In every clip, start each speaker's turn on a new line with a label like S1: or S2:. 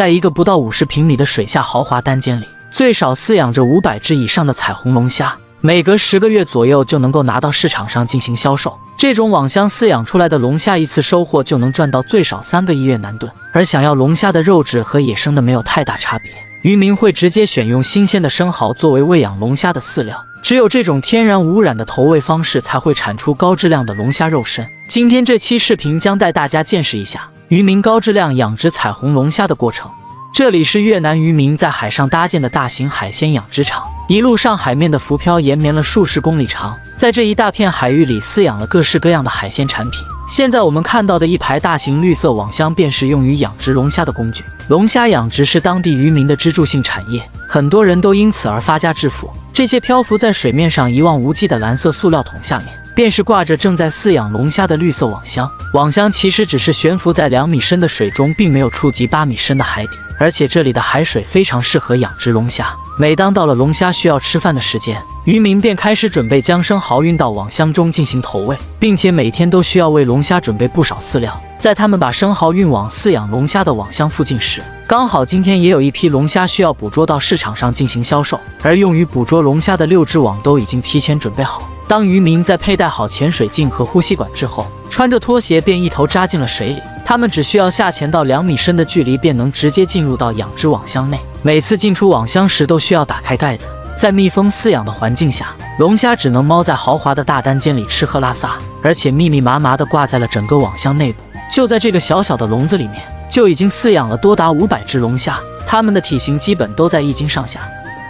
S1: 在一个不到50平米的水下豪华单间里，最少饲养着500只以上的彩虹龙虾，每隔10个月左右就能够拿到市场上进行销售。这种网箱饲养出来的龙虾一次收获就能赚到最少3个亿越南盾。而想要龙虾的肉质和野生的没有太大差别，渔民会直接选用新鲜的生蚝作为喂养龙虾的饲料。只有这种天然无污染的投喂方式，才会产出高质量的龙虾肉身。今天这期视频将带大家见识一下渔民高质量养殖彩虹龙虾的过程。这里是越南渔民在海上搭建的大型海鲜养殖场，一路上海面的浮漂延绵了数十公里长，在这一大片海域里饲养了各式各样的海鲜产品。现在我们看到的一排大型绿色网箱，便是用于养殖龙虾的工具。龙虾养殖是当地渔民的支柱性产业，很多人都因此而发家致富。这些漂浮在水面上一望无际的蓝色塑料桶下面，便是挂着正在饲养龙虾的绿色网箱。网箱其实只是悬浮在2米深的水中，并没有触及8米深的海底。而且这里的海水非常适合养殖龙虾。每当到了龙虾需要吃饭的时间，渔民便开始准备将生蚝运到网箱中进行投喂，并且每天都需要为龙虾准备不少饲料。在他们把生蚝运往饲养龙虾的网箱附近时，刚好今天也有一批龙虾需要捕捉到市场上进行销售，而用于捕捉龙虾的6只网都已经提前准备好。当渔民在佩戴好潜水镜和呼吸管之后，穿着拖鞋便一头扎进了水里。他们只需要下潜到2米深的距离，便能直接进入到养殖网箱内。每次进出网箱时都需要打开盖子。在密封饲养的环境下，龙虾只能猫在豪华的大单间里吃喝拉撒，而且密密麻麻地挂在了整个网箱内部。就在这个小小的笼子里面，就已经饲养了多达500只龙虾，它们的体型基本都在1斤上下。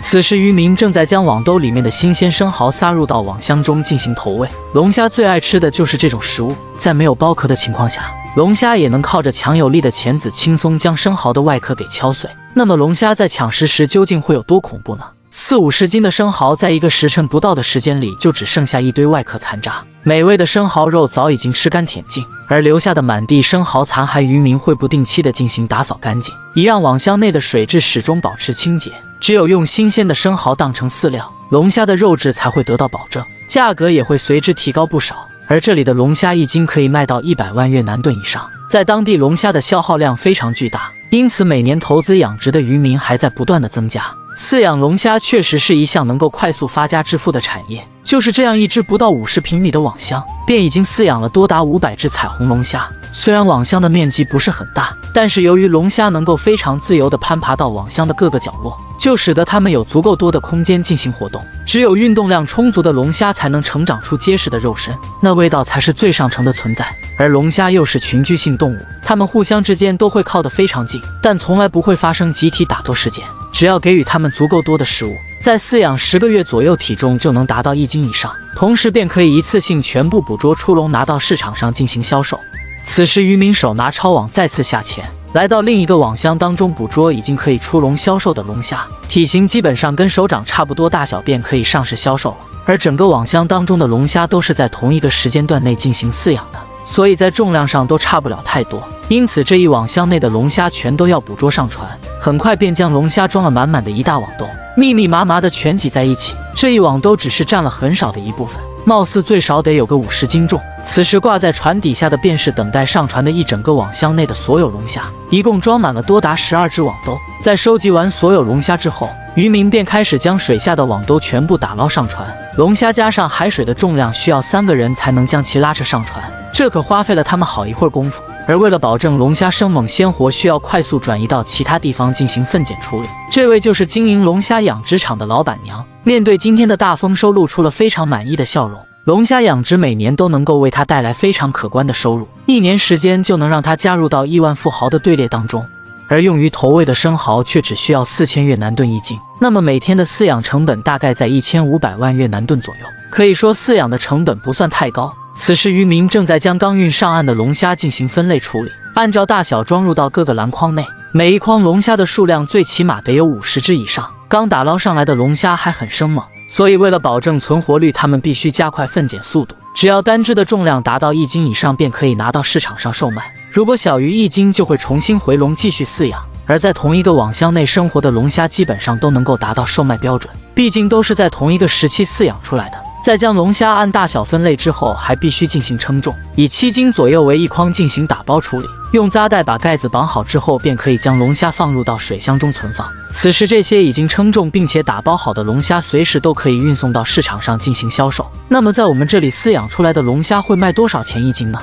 S1: 此时渔民正在将网兜里面的新鲜生蚝撒入到网箱中进行投喂。龙虾最爱吃的就是这种食物，在没有剥壳的情况下，龙虾也能靠着强有力的钳子轻松将生蚝的外壳给敲碎。那么龙虾在抢食时究竟会有多恐怖呢？40-50斤的生蚝在一个时辰不到的时间里，就只剩下一堆外壳残渣。美味的生蚝肉早已经吃干舔净，而留下的满地生蚝残骸，渔民会不定期的进行打扫干净，以让网箱内的水质始终保持清洁。只有用新鲜的生蚝当成饲料，龙虾的肉质才会得到保证，价格也会随之提高不少。而这里的龙虾1斤可以卖到100万越南盾以上，在当地龙虾的消耗量非常巨大，因此每年投资养殖的渔民还在不断的增加。饲养龙虾确实是一项能够快速发家致富的产业。就是这样一只不到50平米的网箱，便已经饲养了多达500只彩虹龙虾。虽然网箱的面积不是很大，但是由于龙虾能够非常自由地攀爬到网箱的各个角落，就使得它们有足够多的空间进行活动。只有运动量充足的龙虾才能成长出结实的肉身，那味道才是最上乘的存在。而龙虾又是群居性动物，它们互相之间都会靠得非常近，但从来不会发生集体打斗事件。只要给予它们足够多的食物，在饲养10个月左右，体重就能达到1斤以上，同时便可以一次性全部捕捉出笼，拿到市场上进行销售。此时渔民手拿抄网再次下潜，来到另一个网箱当中捕捉已经可以出笼销售的龙虾，体型基本上跟手掌差不多大小，便可以上市销售了。而整个网箱当中的龙虾都是在同一个时间段内进行饲养的，所以在重量上都差不了太多，因此这一网箱内的龙虾全都要捕捉上船。很快便将龙虾装了满满的一大网兜，密密麻麻的全挤在一起。这一网兜只是占了很少的一部分，貌似最少得有个50斤重。此时挂在船底下的便是等待上船的一整个网箱内的所有龙虾，一共装满了多达12只网兜。在收集完所有龙虾之后，渔民便开始将水下的网兜全部打捞上船。龙虾加上海水的重量需要3个人才能将其拉扯上船，这可花费了他们好一会儿功夫。而为了保证龙虾生猛鲜活，需要快速转移到其他地方进行分拣处理。这位就是经营龙虾养殖场的老板娘，面对今天的大丰收，露出了非常满意的笑容。龙虾养殖每年都能够为她带来非常可观的收入，1年时间就能让她加入到亿万富豪的队列当中。而用于投喂的生蚝却只需要4000越南盾1斤，那么每天的饲养成本大概在1500万越南盾左右，可以说饲养的成本不算太高。此时渔民正在将刚运上岸的龙虾进行分类处理，按照大小装入到各个篮筐内，每一筐龙虾的数量最起码得有50只以上。刚打捞上来的龙虾还很生猛，所以为了保证存活率，他们必须加快分拣速度。只要单只的重量达到1斤以上，便可以拿到市场上售卖。如果小于1斤，就会重新回笼继续饲养。而在同一个网箱内生活的龙虾基本上都能够达到售卖标准，毕竟都是在同一个时期饲养出来的。在将龙虾按大小分类之后，还必须进行称重，以7斤左右为一筐进行打包处理。用扎带把盖子绑好之后，便可以将龙虾放入到水箱中存放。此时，这些已经称重并且打包好的龙虾，随时都可以运送到市场上进行销售。那么，在我们这里饲养出来的龙虾会卖多少钱一斤呢？